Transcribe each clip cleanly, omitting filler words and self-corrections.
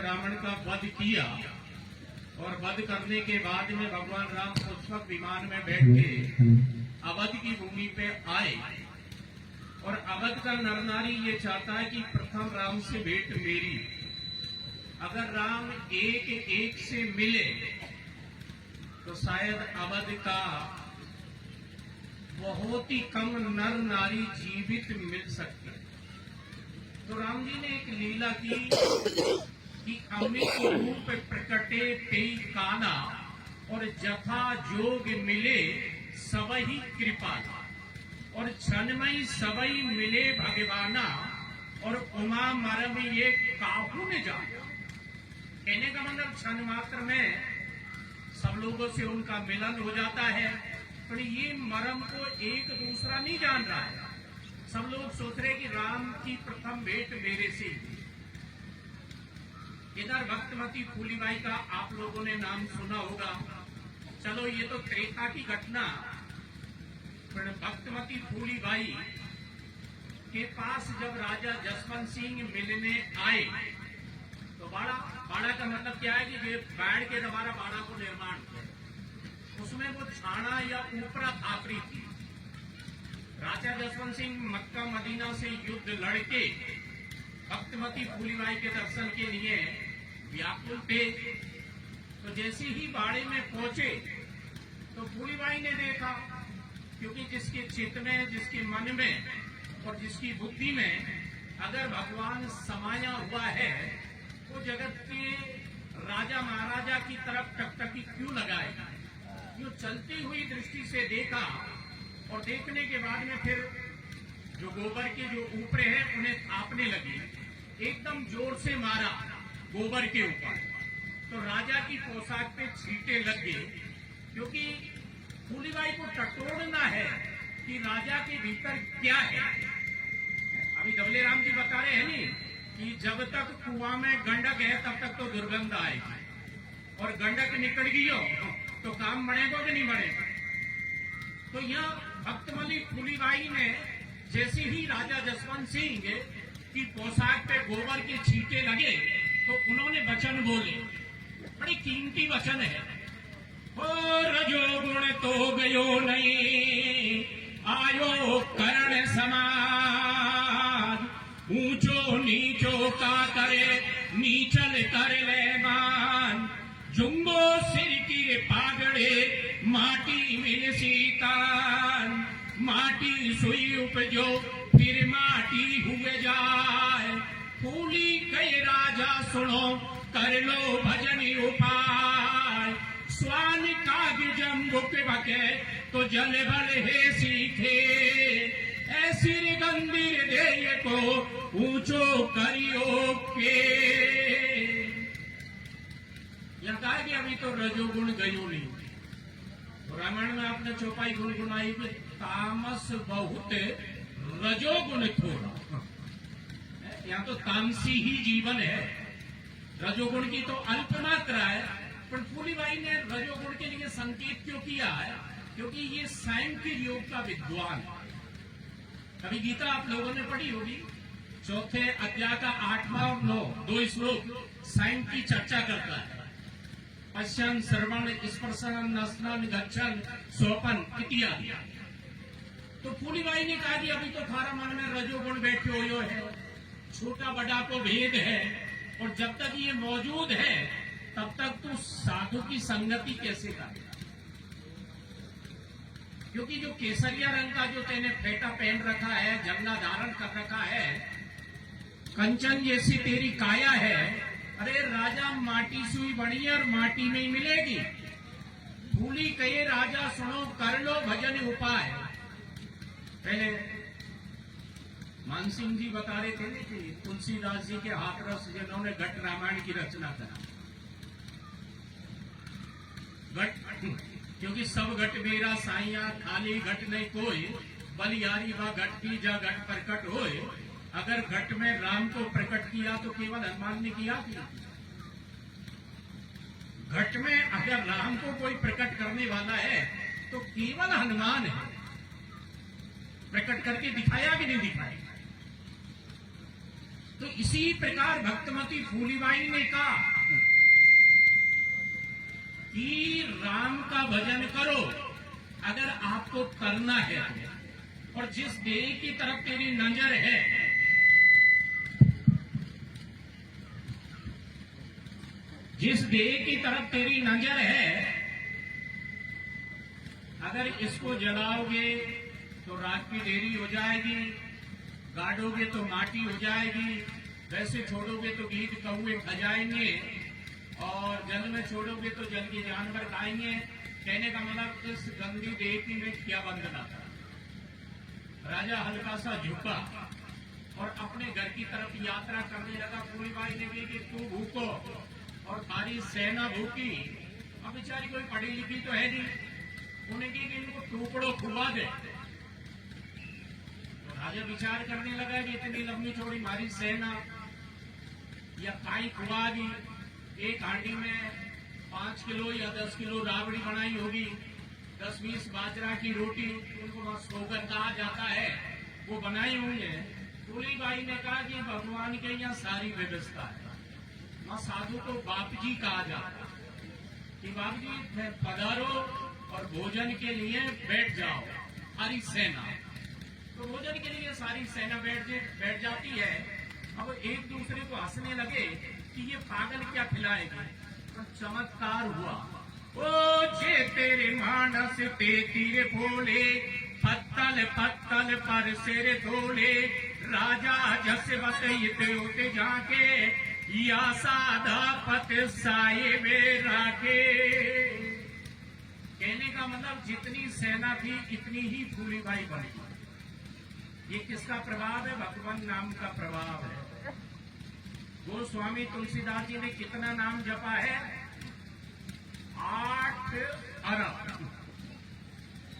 जब रावण का वध किया और वध करने के बाद में भगवान राम पुष्पक विमान में बैठ के अवध की भूमि पे आए और अवध का नर नारी ये चाहता है कि प्रथम राम से भेंट मेरी। अगर राम एक एक से मिले तो शायद अवध का बहुत ही कम नर नारी जीवित मिल सकते। तो राम जी ने एक लीला की कि अमित रूप प्रकटे तेई काना और जथा जोग मिले सबही कृपाला और क्षणमय सबई मिले भगवाना और उमा मरम ये काहू ने जाना। कहने का मतलब क्षण मात्र में सब लोगों से उनका मिलन हो जाता है, पर ये मरम को एक दूसरा नहीं जान रहा है। सब लोग सोच रहे कि राम की प्रथम भेंट मेरे से। इधर भक्तमती फूलीबाई का आप लोगों ने नाम सुना होगा। चलो ये तो त्रेता की घटना, पर भक्तमती फूलीबाई के पास जब राजा जसवंत सिंह मिलने आए तो बाड़ा का मतलब क्या है कि बाढ़ के द्वारा बाड़ा को निर्माण किया, उसमें वो छाना या ऊपरा थापरी थी। राजा जसवंत सिंह मक्का मदीना से युद्ध लड़के भक्तमती फूलीबाई के दर्शन के लिए व्याकुल थे। तो जैसे ही बाड़े में पहुंचे तो फूलीबाई ने देखा, क्योंकि जिसके चित्त में, जिसके मन में और जिसकी बुद्धि में अगर भगवान समाया हुआ है वो जगत के राजा महाराजा की तरफ टकटकी क्यों लगाएगा। जो चलती हुई दृष्टि से देखा और देखने के बाद में फिर जो गोबर के जो ऊपरे हैं उन्हें थापने लगी, एकदम जोर से मारा गोबर के ऊपर, तो राजा की पोशाक पे छींटे लग गए। क्योंकि फूलीबाई को टटोलना है कि राजा के भीतर क्या है। अभी डबले राम जी बता रहे हैं नहीं कि जब तक कुआं में गंडक है तब तक तो दुर्गंध आएगी, और गंडक निकल गई हो तो काम बढ़ेगा कि नहीं बढ़ेगा। तो यहाँ भक्तमती फूलीबाई ने जैसे ही राजा जसवंत सिंह की पोशाक पे गोबर के छींटे लगे तो उन्होंने वचन बोले, बड़ी कीमती वचन है। ओ रजोगुण तो गयो नहीं आयो करण समान, ऊंचो नीचो का करे नीचल कर ले मान, जुंगो सिर की पागड़े माटी मिल सीतान, माटी सुई उपजो फिर माटी हुए जाए, फूली कई राजा सुनो कर लो भजन उपाय, स्वान काग जम्बुक बके तो जल बल है सीखे, ऐसी गंदिर देय को ऊंचो करियो के। यह कहा कि अभी तो रजोगुण गयो नहीं। तो रामायण में आपने चौपाई गुनगुनाई कि तामस बहुत रजोगुण थोड़ा। यहाँ तो तामसी ही जीवन है, रजोगुण की तो अल्प मात्रा है। पर फूलीबाई ने रजोगुण के लिए संकेत क्यों किया है? क्योंकि ये सांख्य योग का विद्वान। कभी गीता आप लोगों ने पढ़ी होगी, चौथे अध्याय का 8वां और 9 दो श्लोक सांख्य की चर्चा करता है। पश्यन श्रवण स्पर्शन नस्नन गच्छन सोपन इत्यादि। तो फूलीबाई ने कहा कि अभी तो थारा मन में रजोगुण बैठे हुए है, छोटा बड़ा को भेद है, और जब तक ये मौजूद है तब तक तू साधु की संगति कैसे करेगा। क्योंकि जो केसरिया रंग का जो तेने फेटा पहन रखा है, जंगा धारण कर रखा है, कंचन जैसी तेरी काया है, अरे राजा माटी सुई बनी और माटी में ही मिलेगी। फूली कहे राजा सुनो कर लो भजन उपाय। पहले मानसिंह जी बता रहे थे कि तुलसीदास जी के हाथरस जिन्होंने घट रामायण की रचना करा। घट क्योंकि सब घट मेरा साइया खाली घट नहीं कोई, बलियारी व घट की जा घट प्रकट होए। अगर घट में राम को प्रकट किया तो केवल हनुमान ने किया था। घट में अगर राम को कोई प्रकट करने वाला है तो केवल हनुमान है। प्रकट करके दिखाया कि नहीं दिखाया। तो इसी प्रकार भक्तमती फूलीबाई ने कहा कि राम का भजन करो अगर आपको करना है तो, और जिस देह की तरफ तेरी नजर है, जिस देह की तरफ तेरी नजर है, अगर इसको जलाओगे तो रात की देरी हो जाएगी, गाड़ोगे तो माटी हो जाएगी, वैसे छोड़ोगे तो गीत कौवे खा जाएंगे, और जल में छोड़ोगे तो जल के जानवर खाएंगे। कहने का मतलब इस गंदी देह की में क्या बंधना था। राजा हल्का सा झुका और अपने घर की तरफ यात्रा करने लगा। फूलीबाई ने भी कि तू भूखो और सारी सेना भूखी। अब बेचारी कोई पढ़ी लिखी तो है नहीं, उन्हें कि इनको टुकड़ों खुबा दे। तो राजा विचार करने लगा कि इतनी लंबी चौड़ी मारी सेना या काई खुबा दी, एक हांडी में 5 किलो या 10 किलो राबड़ी बनाई होगी, 10-20 बाजरा की रोटी, उनको सोगर कहा जाता है, वो बनाई हुई है। फूलीबाई ने कहा कि भगवान के यहाँ सारी व्यवस्था है। मां साधु को बाप जी कहा जाता कि बाप जी पधारो और भोजन के लिए बैठ जाओ। सारी सेना, तो भोजन के लिए सारी सेना बैठ जाती है। अब एक दूसरे को हंसने लगे कि ये पागल क्या खिलाएगी। तो चमत्कार हुआ। ओ जे तेरे मानस ते तीरे भोले, पत्तल पत्तल पर सिर धोले, राजा जस बतईते उते जाके, या साधा पत साए में राखे। कहने का मतलब जितनी सेना थी इतनी ही फूलीबाई बनी। ये किसका प्रभाव है? भगवान नाम का प्रभाव है। गोस्वामी तुलसीदास जी ने कितना नाम जपा है? 8 अरब।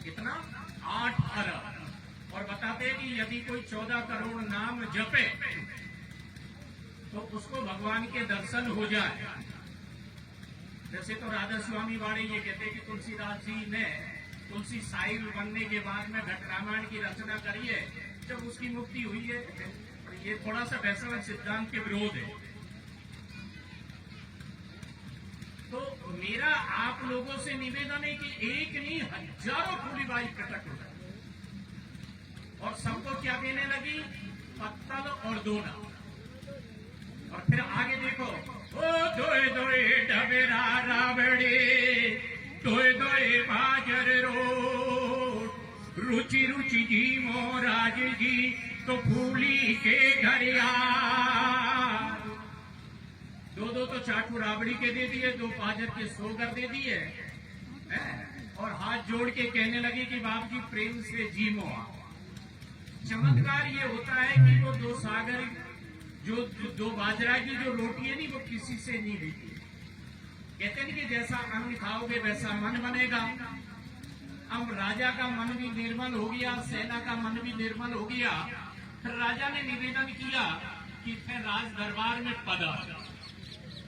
कितना? 8 अरब। और बताते हैं कि यदि कोई 14 करोड़ नाम जपे तो उसको भगवान के दर्शन हो जाए। जैसे तो राधा स्वामी वाले ये कहते हैं कि तुलसीदास जी ने तुलसी साहिल बनने के बाद में घट रामायण की रचना करी है, जब उसकी मुक्ति हुई है। ये थोड़ा सा वैष्णव सिद्धांत के विरोध है। तो मेरा आप लोगों से निवेदन है कि एक नहीं हजारों फूलीबाई प्रकट हो जाए और सबको क्या देने लगी? पत्तल और दोना। और फिर आगे देखो, ओ दोए दोए डबेरा रावड़े, दोए दोए बाजर रोड, रुचि रुचि जी मोराज जी तो फूली के घर यार। दो तो चाटू राबड़ी के दे दिए, 2 बाजर के सोगर दे दिए, और हाथ जोड़ के कहने लगे कि बाप जी प्रेम से जी मोआ। चमत्कार ये होता है कि वो 2 सागर, जो 2 बाजरा की जो रोटी है नहीं, वो किसी से नहीं देती। कहते नहीं कि जैसा अन्न खाओगे वैसा मन बनेगा। अब राजा का मन भी निर्मल हो गया, सेना का मन भी निर्मल हो गया। फिर राजा ने निवेदन किया कि फिर राज दरबार में पधार।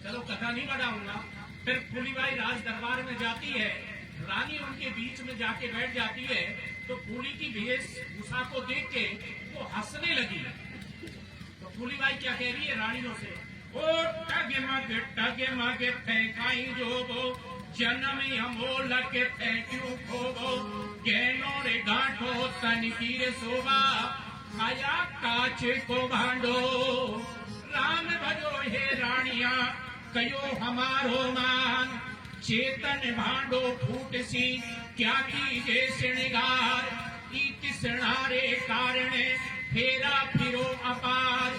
चलो कथा नहीं बढ़ाऊंगा। फिर फूलीबाई राज दरबार में जाती है, रानी उनके बीच में जाके बैठ जाती है। तो फूली की वेशभूषा को देख के वो हंसने लगी। तो फूलीबाई क्या कह रही है रानियों से? ओ टगे मगे फेंकाई जोगो, जन्म अमोल के फेंक्यू खोगो, गहनो रे गांठो तन की रे शोभा, आया काच को भांडो। राम भजो हे रानिया कयो हमारो मान, चेतन भांडो फूट सी क्या कीजे श्रृंगार, इत सिणारे कारण फेरा फिरो अपार,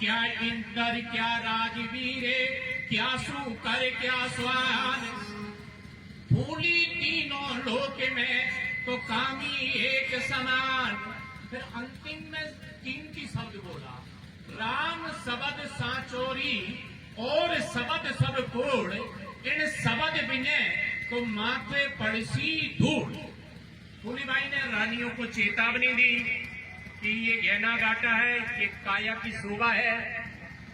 क्या इंद्र क्या राजवीरे, क्या सूकर क्या स्वान, फूली तीनों लोक में तो कामी एक समान। फिर अंतिम में 3 की शब्द बोला, राम शब्द साचोरी और शब्द सब कोड़, इन शब्द बिने तो माथे पड़सी धूल। फूलीबाई ने रानियों को चेतावनी दी कि ये गहना घाटा है, ये काया की शोभा है,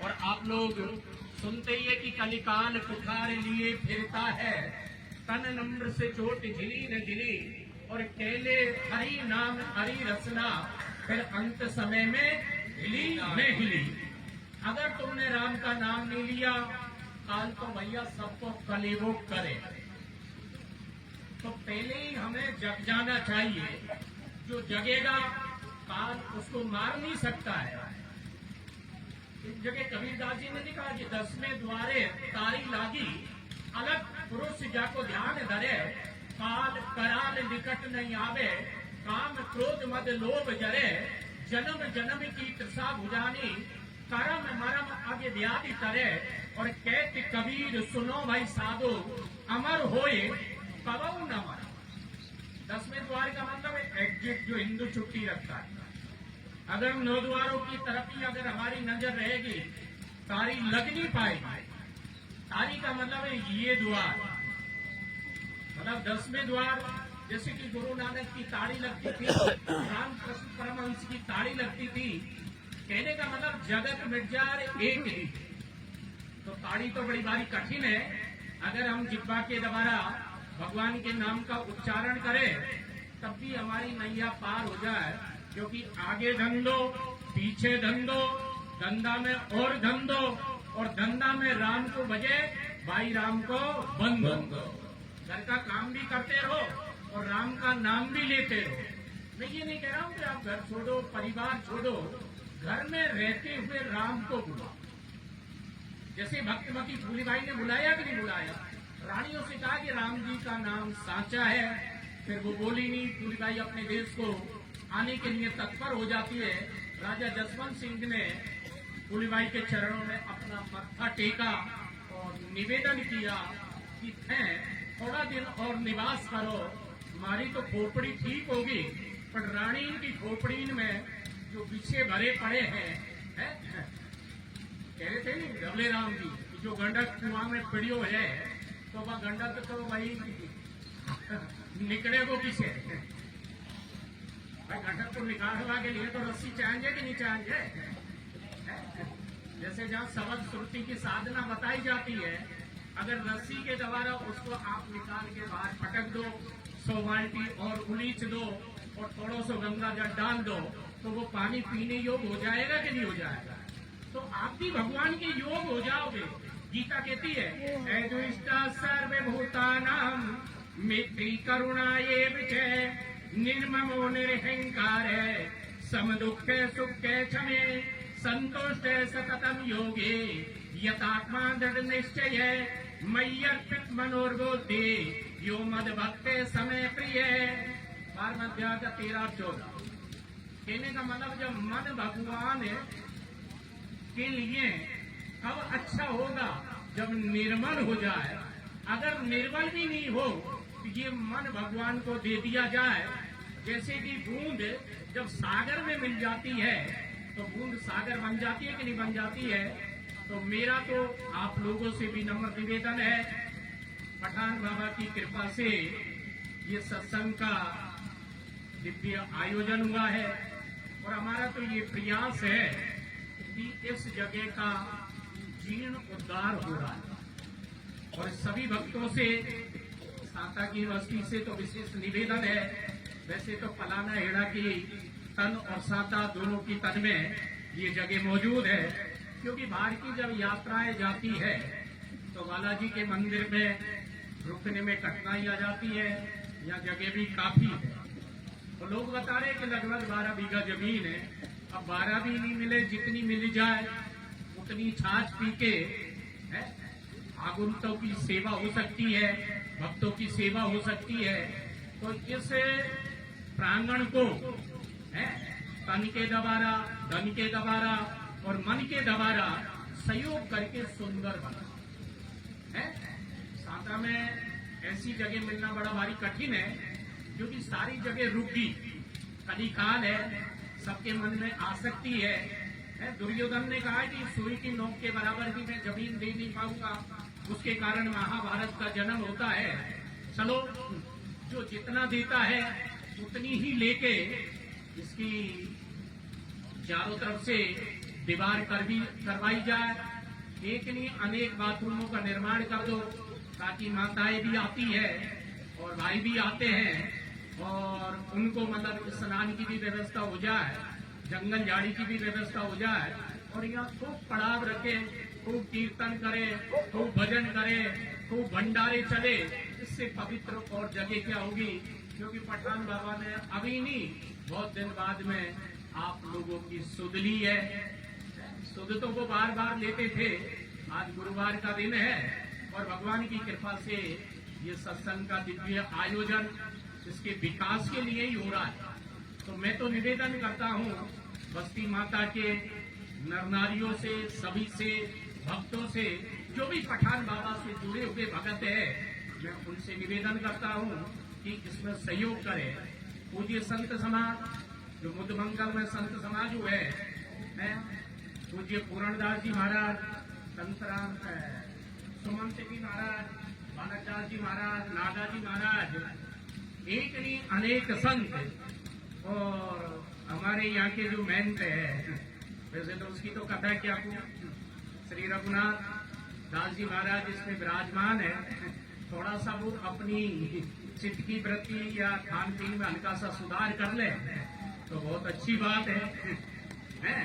और आप लोग सुनते ही है कि कलिकाल पुकार लिए फिरता है, तन नम्र से चोट झिली न झिली, और केले हरि नाम हरि रसना, फिर अंत समय में हिली न हिली। अगर तुमने राम का नाम नहीं लिया काल तो भैया सबको कलेबो करे। तो पहले ही हमें जग जाना चाहिए। जो जगेगा काल उसको मार नहीं सकता है। इस जगह कबीरदास जी ने लिखा कि 10वें द्वारे तारी लागी अलग पुरुष जाको ध्यान धरे काल कराल निकट नहीं आवे काम क्रोध मद लोभ जरे जन्म जन्म की तृषा भुजानी करम मरम आगे व्याधि करे। और कहते कबीर सुनो भाई साधो अमर होए कबहु न मर। 10वें द्वार का मतलब है एग्जिट जो हिंदू छुट्टी रखता है। अगर 9 द्वारों की तरफ ही अगर हमारी नजर रहेगी तारी लग नहीं पाएगी। तारी का मतलब है ये द्वार, मतलब 10वें द्वार जैसे कि गुरु नानक की ताड़ी लगती थी, रामकृष्ण परमहंस की ताड़ी लगती थी। कहने का मतलब जगत मिट जाए एक ही। तो ताड़ी तो बड़ी भारी कठिन है। अगर हम जिब्बा के द्वारा भगवान के नाम का उच्चारण करें तब भी हमारी नैया पार हो जाए। क्योंकि आगे धंधो पीछे धंधो धंधा में और धंधो और धंधा में राम को बजे भाई राम को बंद दो। घर का काम भी करते रहो और राम का नाम भी लेते रहो। मैं ये नहीं कह रहा हूँ कि आप घर छोड़ो परिवार छोड़ो, घर में रहते हुए राम को बुलाओ। जैसे भक्तमती फूलीबाई ने बुलाया कि नहीं बुलाया, रानियों से कहा कि राम जी का नाम साचा है। फिर वो बोली नहीं, फूलीबाई अपने देश को आने के लिए तत्पर हो जाती है। राजा जसवंत सिंह ने फूलीबाई के चरणों में अपना मत्था टेका और निवेदन किया कि थोड़ा दिन और निवास करो, हमारी तो खोपड़ी ठीक होगी पर रानी की खोपड़ी में जो विषय भरे पड़े हैं कह रहे थे नहीं डबले राम जी, जो गंडक कुआं में पिड़ियो है तो वह गंडक तो वही निकले को किसे भाई। गंडक को निकालने के लिए तो रस्सी चाहिए कि नहीं चाहिए। जैसे जहाँ सबक श्रुति की साधना बताई जाती है, अगर रस्सी के द्वारा उसको आप निकाल के बाहर पटक दो, 100 बाल्टी और उलीच दो और थोड़ा सा गंगा जल डाल दो तो वो पानी पीने योग्य हो जाएगा कि नहीं हो जाएगा। तो आप भी भगवान के योग हो जाओगे। गीता कहती है एजुष्टा सर्वभूतानां मित्री करुणाये विजय निर्ममो निरहंकार सम दुखे सुखे क्षमे संतुष्ट सततम योगे यतात्मा दृढ़ निश्चय मय्यर्पित मनोर्बुद्धि यो मद भक्ते समय प्रिय। 13-14 कहने का मतलब जब मन भगवान के लिए अब अच्छा होगा जब निर्मल हो जाए। अगर निर्मल भी नहीं हो तो ये मन भगवान को दे दिया जाए। जैसे कि बूंद जब सागर में मिल जाती है तो बूंद सागर बन जाती है कि नहीं बन जाती है। तो मेरा तो आप लोगों से भी नम्र निवेदन है, पठान बाबा की कृपा से ये सत्संग का दिव्य आयोजन हुआ है और हमारा तो ये प्रयास है कि इस जगह का जीर्ण उद्धार हो रहा है। और सभी भक्तों से साता की बस्ती से तो विशेष निवेदन है। वैसे तो पलाना हेड़ा की तन और साता दोनों की तन में ये जगह मौजूद है, क्योंकि बाहर की जब यात्राएं जाती है तो बालाजी के मंदिर में रुकने में कठिनाई आ जाती है। यहाँ जगह भी काफी है। तो लोग बता रहे हैं कि लगभग 12 बीघा जमीन है। अब 12 भी नहीं मिले, जितनी मिल जाए उतनी छाछ पी के आगुंतों की सेवा हो सकती है, भक्तों की सेवा हो सकती है। तो इस प्रांगण को तन के द्वारा, धन के द्वारा और मन के द्वारा सहयोग करके सुंदर बना। साता में ऐसी जगह मिलना बड़ा भारी कठिन है, क्योंकि सारी जगह रुकी कलिकाल है, सबके मन में आसक्ति है। दुर्योधन ने कहा कि सुई की नोक के बराबर भी मैं जमीन दे नहीं पाऊंगा, उसके कारण महाभारत का जन्म होता है। चलो जो जितना देता है उतनी ही लेके इसकी चारों तरफ से दीवार करवाई जाए। एक नहीं अनेक बाथरूमों का निर्माण कर दो, ताकि माताएं भी आती है और भाई भी आते हैं और उनको मतलब स्नान की भी व्यवस्था हो जाए, जंगल झाड़ी की भी व्यवस्था हो जाए। और यहाँ खूब पड़ाव रखे, खूब कीर्तन करे, खूब भजन करे, खूब भंडारे चले, इससे पवित्र और जगह क्या होगी? क्योंकि पठान बाबा ने अभी नहीं, बहुत दिन बाद में आप लोगों की सुध ली है। सुधतों को बार बार लेते थे। आज गुरुवार का दिन है और भगवान की कृपा से ये सत्संग का दिव्य आयोजन इसके विकास के लिए ही हो रहा है। तो मैं तो निवेदन करता हूँ बस्ती माता के नर नारियों से, सभी से, भक्तों से, जो भी पठान बाबा से जुड़े हुए भगत है, मैं उनसे निवेदन करता हूँ कि इसमें सहयोग करें। पूज्य संत समाज, जो मुद्धमंगल में संत समाज हुए हैं, पूज्य पूरणदास जी महाराज, संतराम सुमन जी महाराज, बालकदास जी महाराज, नागा जी महाराज, एक नहीं अनेक संत, और हमारे यहाँ के जो महंत है, वैसे तो उसकी तो कथा क्या पूछूं, श्री रघुनाथ दास जी महाराज इसमें विराजमान है। थोड़ा सा वो अपनी चित्त की वृत्ति या खान पीन में हल्का सा सुधार कर ले तो बहुत अच्छी बात है।